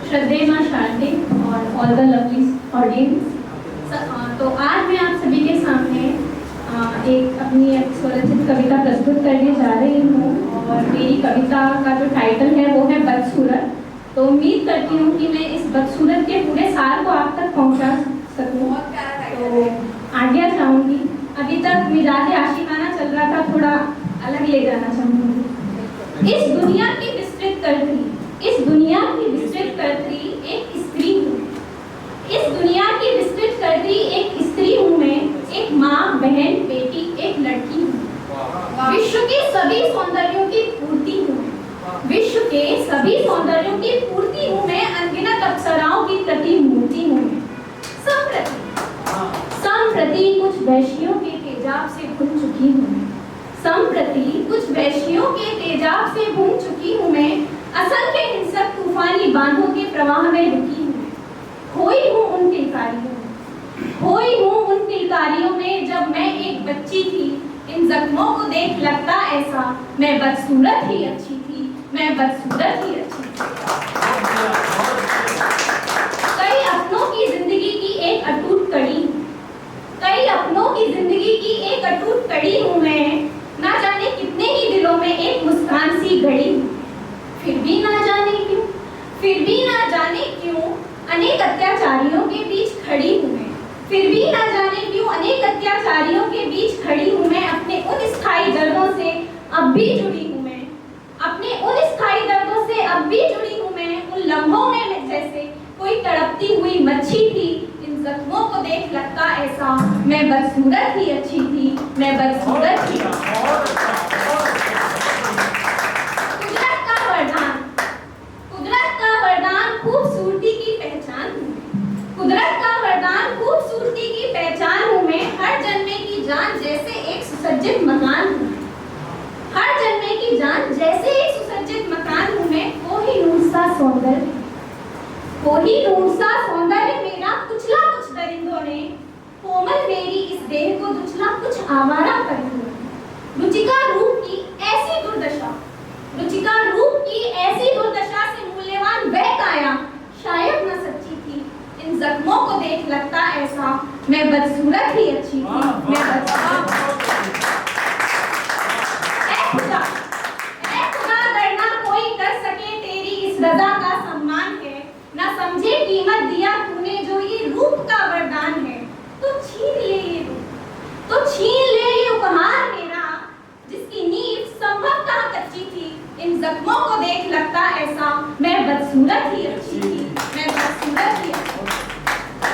श्रद्धेय मां शारदे और ऑल द लवली ऑडियंस। तो आज मैं आप सभी के सामने एक अपनी स्वरचित कविता प्रस्तुत करने जा रही हूँ और मेरी कविता का जो टाइटल है वो है बदसूरत। तो उम्मीद करती हूँ कि मैं इस बदसूरत के पूरे सार को आप तक पहुँचा सकूँ। तो आज्ञा चाहूँगी। अभी तक मिजाज आशिकाना चल रहा था, थोड़ा अलग ले जाना चाहूँगी। इस दुनिया की विस्तृत करती, इस दुनिया की विस्तृत करती एक स्त्री हूँ। इस दुनिया की विस्तृत करती एक स्त्री हूँ मैं, एक माँ, बहन, बेटी, एक लड़की हूँ। विश्व के सभी सौंदर्यों की पूर्ति हूँ मैं। विश्व के सभी सौंदर्यों की पूर्ति हूँ मैं, अनगिनत अप्सराओं की प्रतिमूर्ति हूँ मैं। संप्रति कुछ वैश्यों के तेजाब से भून चुकी हूँ मैं। संप्रति कुछ वैश्यों के तेजाब से भून चुकी हूँ मैं। असंख्य हिंसक तूफानी बांधों के प्रवाह में रुकी हूँ मैं। खोई हूँ उन किलकारियों में, खोई हूँ उन किलकारियों में जब मैं एक बच्ची थी। इन जख्मों को देख लगता ऐसा मैं बदसूरत ही अच्छी थी, मैं बदसूरत ही अच्छी थी। कई अपनों की जिंदगी की एक अटूट कड़ी, कई अपनों की जिंदगी की एक अटूट कड़ी हूँ मैं। ना जाने कितने ही दिलों में एक मुस्कान सी गड़ी हूँ। फिर भी ना जाने क्यों, फिर भी ना जाने क्यों अनेक अत्याचारियों के बीच खड़ी हूँ मैं। फिर भी ना जाने क्यों अनेक अत्याचारियों के बीच खड़ी हूँ मैं। अपने उन स्थायी दर्दों से अब भी जुड़ी हूँ मैं, अपने उन स्थायी दर्दों से अब भी जुड़ी हूँ मैं। उन लम्हों में मैं जैसे कोई तड़पती हुई मच्छी थी। इन जख्मों को देख लगता ऐसा मैं बदसूरत ही अच्छी थी, मैं बदसूरत ही। कुदरत का वरदान, कुदरत का वरदान खूबसूरती की पहचान हूँ मैं। कुदरत का वरदान खूबसूरती की पहचान हूँ मैं। हर जन्मे की जान जैसे एक सुसज्जित मकान हूँ मैं। हर जन्मे की जान जैसे एक सुसज्जित मकान हूँ मैं। कोहिनूर सा सौंदर्य, कोहिनूर सा सौंदर्य मेरा कुचला कुछ दरिंदों ने। कोमल मेरी इस देह को दुचला कुछ आवारा परिंदों ने। रुचिका रूप की ऐसी दुर्दशा, रुचिका रूप की ऐसी दुर्दशा से मूल्यवान वह काया शायद न सच्ची थी। इन जख्मों को देख लगता ऐसा मैं बदसूरत ही अच्छी थी, मैं बदसूरत। ऐ खुदा, ऐ खुदा अगर ना कोई कर सके तेरी इस रज़ा का सम्मान है। ना समझे कीमत दिया तूने जो ये रूप का वरदान है। तो छीन ले ये रूप, तो छीन ले ये उपहार मेरा, जिसकी नींव संभवतः कच्ची थी। इन जख्मों को देख लगता ऐसा मैं बदसूरत ही अच्छी थी, मैं बदसूरत ही अच्छी थी।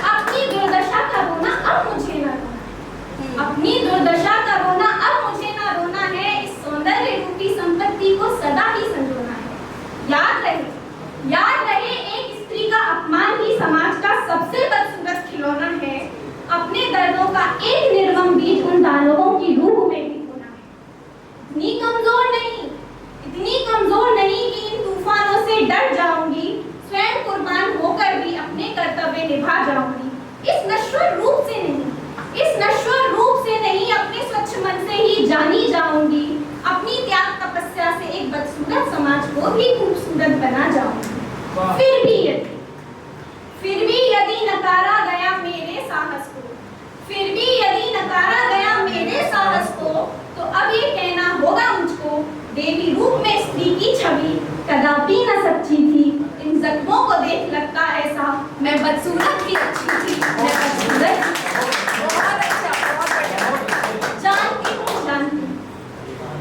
अपनी दुर्दशा का रोना अब मुझे ना रोना, अपनी दुर्दशा का रोना अब मुझे ना रोना है। इस सौंदर्य रूपी संपत्ति को सदा ही संजोना है। याद रहे, याद रहे एक स्त्री का अपमान ही समाज का सबसे बदसूरत खिलौना है। अपने दर्दों का एक निर्मम बीज उन दानवों की रूह में भी होना है। इतनी कमजोर नहीं, इतनी कमजोर नहीं कि इन तूफानों से डर जाऊंगी। स्वयं कुर्बान होकर भी अपने कर्तव्य निभा जाऊंगी। इस नश्वर रूप से नहीं, इस नश्वर रूप से नहीं, अपने स्वच्छ मन से ही जानी जाऊंगी। अपनी त्याग तपस्या से एक बदसूरत समाज को भी खूबसूरत बना जाऊंगी। फिर भी यदि नकारा गया मेरे साहस को, फिर भी यदि नकारा गया मेरे साहस को, तो अब ये कहना होगा मुझको देवी रूप में स्त्री की छवि कदापि न सच्ची थी। इन जख्मों को देख लगता ऐसा मैं बदसूरत ही अच्छी थी, मैं बदसूरत। बहुत अच्छा, बहुत बढ़िया। जानती हूँ, जानती हूँ,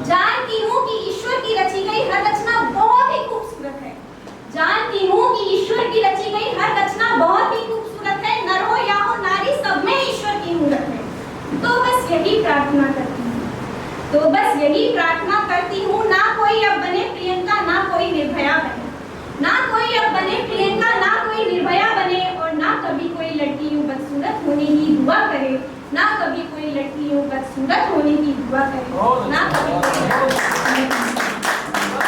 जानती हूँ कि ईश्वर की रची गई हर रचना बहुत ही खूबसूरत है। जानती हूँ कि ईश्वर की रची गई हर रचना बहुत ही खूबसूरत है। नर हो या हो नारी, सब में ईश्वर की मूरत है। तो बस यही प्रार्थना करती हूँ, तो बस यही प्रार्थना करती हूँ, ना कोई अब बने प्रियंका, ना कोई निर्भया बने। ना कोई अब बने प्रियंका, ना कोई निर्भया बने। और ना कभी कोई लड़की यूँ बदसूरत होने की दुआ करे, ना कभी कोई लड़की यूँ बदसूरत होने की दुआ करे, ना कभी कोई।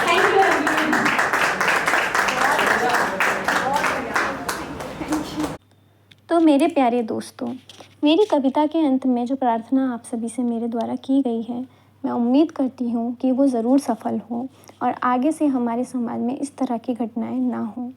Thank you everyone. तो मेरे प्यारे दोस्तों, मेरी कविता के अंत में जो प्रार्थना आप सभी से मेरे द्वारा की गई है, मैं उम्मीद करती हूँ कि वो ज़रूर सफल हो और आगे से हमारे समाज में इस तरह की घटनाएं ना हों।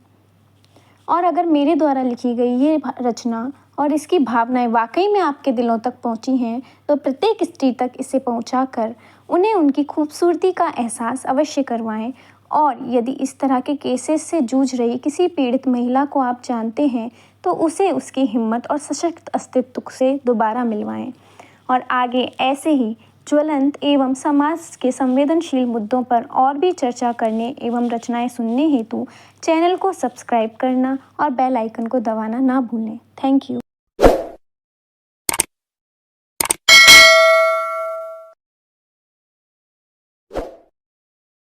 और अगर मेरे द्वारा लिखी गई ये रचना और इसकी भावनाएं वाकई में आपके दिलों तक पहुंची हैं, तो प्रत्येक स्त्री तक इसे पहुंचाकर उन्हें उनकी खूबसूरती का एहसास अवश्य करवाएं। और यदि इस तरह के केसेस से जूझ रही किसी पीड़ित महिला को आप जानते हैं, तो उसे उसकी हिम्मत और सशक्त अस्तित्व से दोबारा मिलवाएं। और आगे ऐसे ही ज्वलंत एवं समाज के संवेदनशील मुद्दों पर और भी चर्चा करने एवं रचनाएं सुनने हेतु चैनल को सब्सक्राइब करना और बेल आइकन को दबाना ना भूलें। Thank you.